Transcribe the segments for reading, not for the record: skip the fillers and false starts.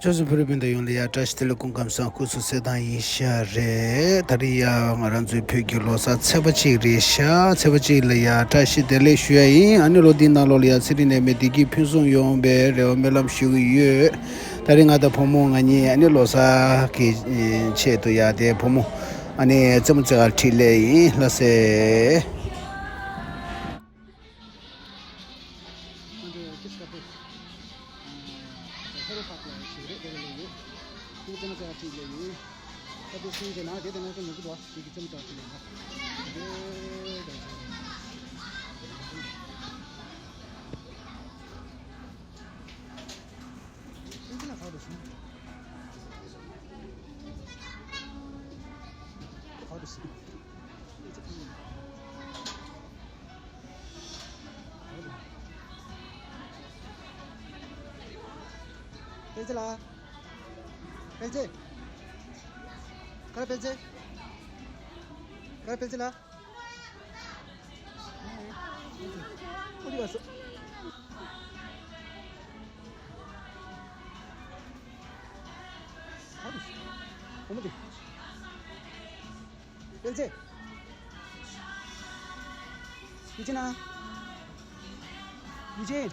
Joseph Rubinda Yunlia Touch Telecom Kamsa Kusu Sedan Isha Re Taria Maranzu Pugilosa Tsebachi Risha Tsebachi Laya Tashi Dele Shui Anirodina Lolia Sirine Medigi Puzun Yombe Melam Shui Taringa da Pomo Ani Anilosa Ki Cheto Yade Pomo Ani Zemza Tile Lase 벨즈라 벨즈 가라 벨즈 가라 벨즈라 어디 갔어? 어디 있어? 어머니 벨즈 유진아 유진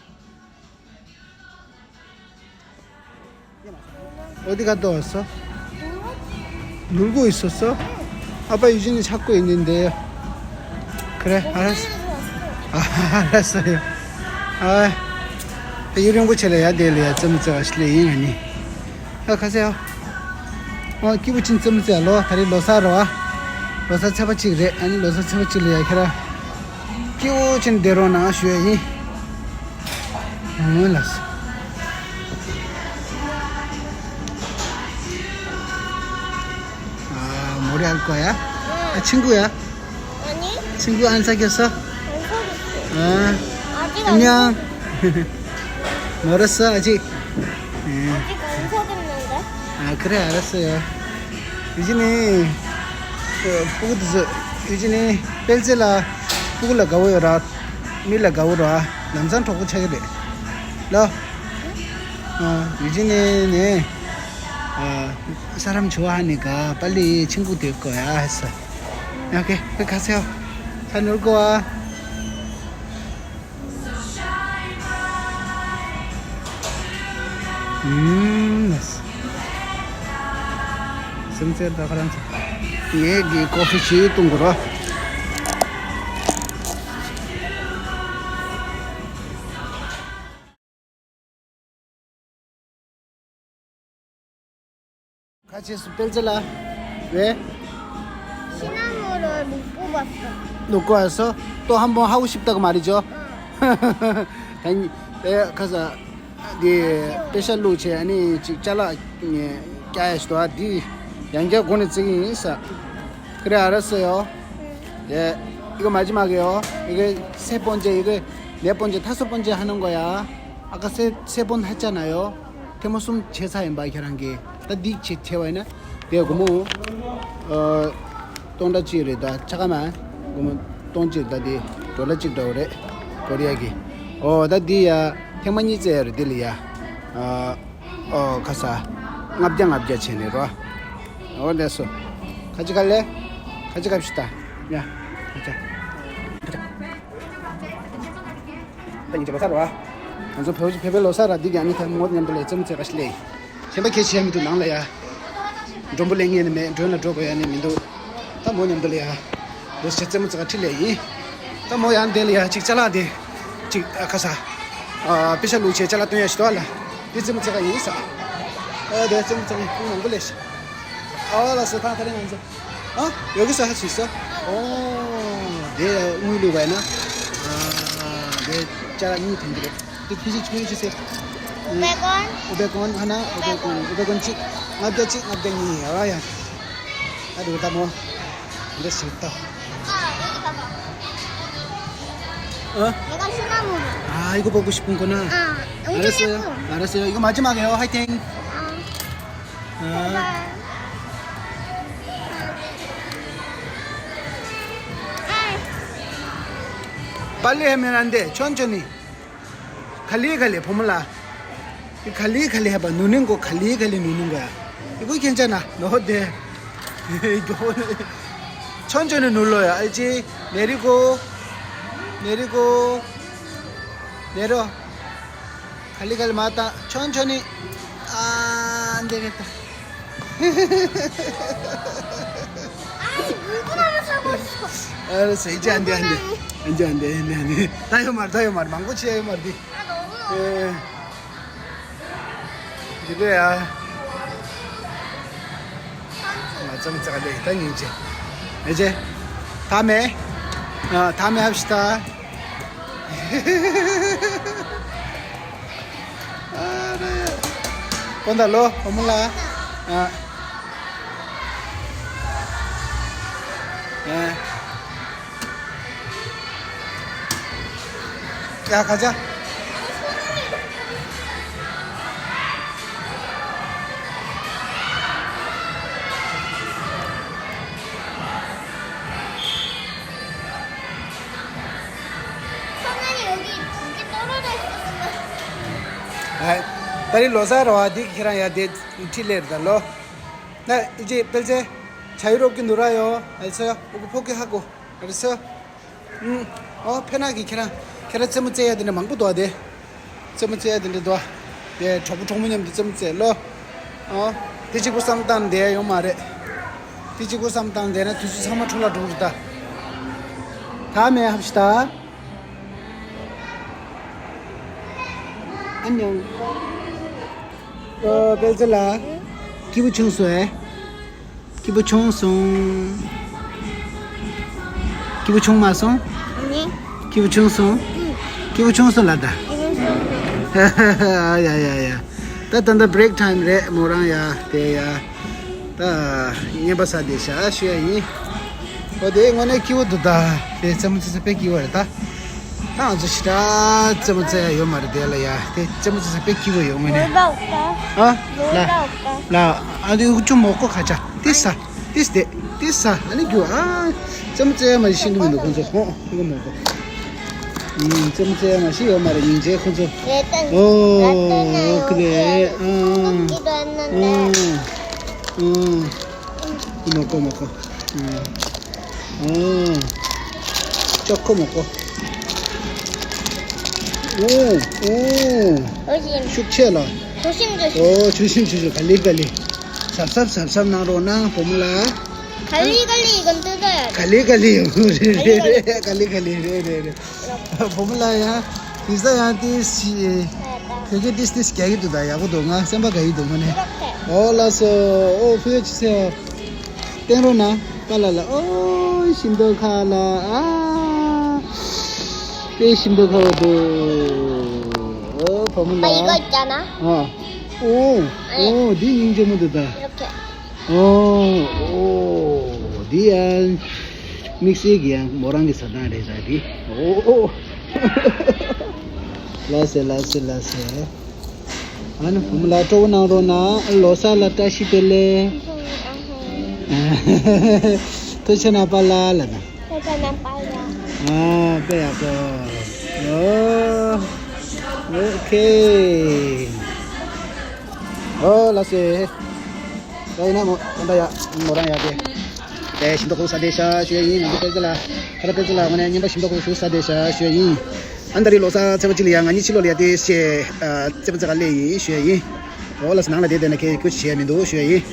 어디 갔다 왔어? 놀고 있었어? 아빠 유진이 찾고 있는데. 그래 알았어. 알았어요. 이런 거 쳐야 돼요. 좀 실례이니. 가세요. 기부친 좀 잘로 다리 로사로 와. 로사 잡아치 그래. 아니 로사 잡아치려 그래. 기부친 대로 나 쉬어이. 몰랐어. 뭐래 할 거야? 친구야? 아니? 친구 안 사귀었어? 안 사귀었어. 아직 안녕. 멀었어 아직? 아직 안 사귀었는데? 그래 알았어요. 유진이 부구드서 유진이 벨젤라 부구라 가오여라 밀라 가오라 남산 토고 차기래. 너 유진이네 사람 좋아하니까 빨리 친구 될 거야 했어. 오케이 가세요. 잘 놀고 와. semser da karan ye gi coffee chi tungura 같이 벨젤라 왜? 시나모를 못 뽑았어. 놓고 와서 또 한 번 하고 싶다고 말이죠. 아니 내가 가서 네 스페셜 루체 아니 직잘라 깨야지도 디 양자 고는 증이 있어. 그래 알았어요. 예 이거 마지막이에요. 이게 세 번째 이거 네 번째 다섯 번째 하는 거야. 아까 세 번 했잖아요. 테모숨 제사에 마이결한 게 다디 제태와이나 내가 뭐 돈다지르다 잠깐만 그러면 돈지다디 돌아지다 그래 거리야기 다디야 태만이제르 딜이야 가사 납장 체네로 됐어. 같이 갈래? 같이 갑시다. 야 가자. 나 이제 가서 와. 안서 배벨로 살아 디게 아니까 못 냠들래 좀 제가 실례. 제발 개시하미도 나라야. 좀 볼랭이는 매 존나 drogo야 님도 다 뭐냠들이야. 너 진짜 제가 틀려이. 다 뭐야 안 될이야. 직잘라데. 직 가사. 스페셜 루체 잘라도야 시도할라. 이쯤 제가 있어. 내가 좀 못 걸레시. 알았어. 다 다른 앉아. 여기서 할 수 있어? 내 우유로 가나? 내 짜라니 된대. 기지 좀 해주세요. 500원? 500원 하나, 500원씩. 납자씩 납쟁이. 알아야. 나도 다 뭐. 이래 싫다. 여기 봐봐. 내가 시나모를. 이거 보고 싶은구나. 알았어요. 예뻐. 알았어요. 이거 마지막이에요. 화이팅. 제발. 빨리 하면 안 돼. 천천히. 갈래 보물라. 갈리 해봐. 누는 거 갈리 누는 거야. 이거 괜찮아. 너 어때? 이거 천천히 눌러야 알지? 내리고 내려. 갈리 맞다. 천천히. 아, 안 되겠다. 아니 물구나무 사고 있어. 알았어. 이제 안 돼. 이제 안 돼. 다요 말. 망고치야 말. 아 너무 예. 이거야. 좀 짜가 되겠다 이제 다음에 합시다. 본달로 어물라. 야 가자. 하늘이 여기 두개 떨어져 있었으면. 다리 로사로 어디 기라야 돼 틸레르달로. 나 이제 bel제 자유롭게 놀아요. 알았어요? 오고 포기하고. 알았어? 편하게 계란 좀 째야 되는 망고도 와 돼. 좀 째야 되는데 도. 예, 저부 종무님도 좀 째로. 뒤지고 삼단 돼요 말에. 뒤지고 삼단 되는 두수 삼아 졸라 들다. 다음에 합시다. 안녕. 벨젤라. 기분 청소해. 기분 청송. 기분 청마송. 아니 기분 청송. 기분 청소라다. 이건 야야야. 따단다 브레이크 타임 레 모랑야 대야. 다 예바사 대샤 쉬어이. 어디 원에 기워도다. 대 점수 배 기워다. 아, 저시다 점수 요 말이 될래야. 대 점수 배 기워요 뭐네. 놀다 올까? 놀다 올까? 라 아니 이거 좀 먹고 가자. 됐어. 아니 교 점수에 맛이 있는 거 கொஞ்சம். 이거 먹어. 점수에 맛이 요 말이 이제 கொஞ்சம். 일단 오, 그래. 먹기도 했는데 먹고. 초코 먹고. 숙취라. 조심 조심. 갈리. 삽삽 나로나 봄라. 갈리 이건 뜯어야 돼. 갈리. 봄라야. 이사야 디시. 그게 디스 개기도다. 야고도가 셈바 개기도네. 이렇게 올라서 보여주세요. 땡로나 빨라라. 심도 가라. 꽤 심도 가도. 봄라. 이거 있잖아. 네 인정모드다. 이렇게 디안 믹스기야 모랑게 사다래 자기. 라세. 아니 봄라 토나로나 로사라 타시벨레. 토시나 발라라나. 세상에 빨라. 빼야고. 오케이. 라세. 나이나 뭐야 뭐라야 돼. 네, 심도고 사대샤 쉐인 이거들라. 하라들라 뭐냐 님바 심도고 사대샤 쉐인. 안다리 로사 저버질이야 아니 치료리야 돼셰 저버자갈레이 쉐인. 올라서 나라 되는 게 그치야민도 쉐인.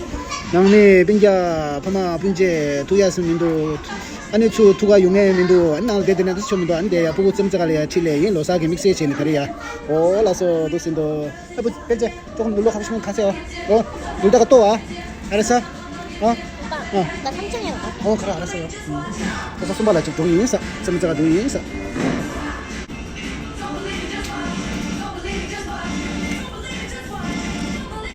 나네 빙자 파마 빙제 두야스민도 아니 투가 용해민도 안나 되는 것처럼도 안 돼야 보고 점자갈래야 칠레인 로사게 믹스에 체는 거리야. 올라서 도신도 해보 벤제 조금 놀러 가고 싶으면 가세요. 놀다가 또 와. 알았어? 나 3층에 가. 그래 알았어요. 그래서 손발라 좀 동의 인사. 점자가 동의 인사.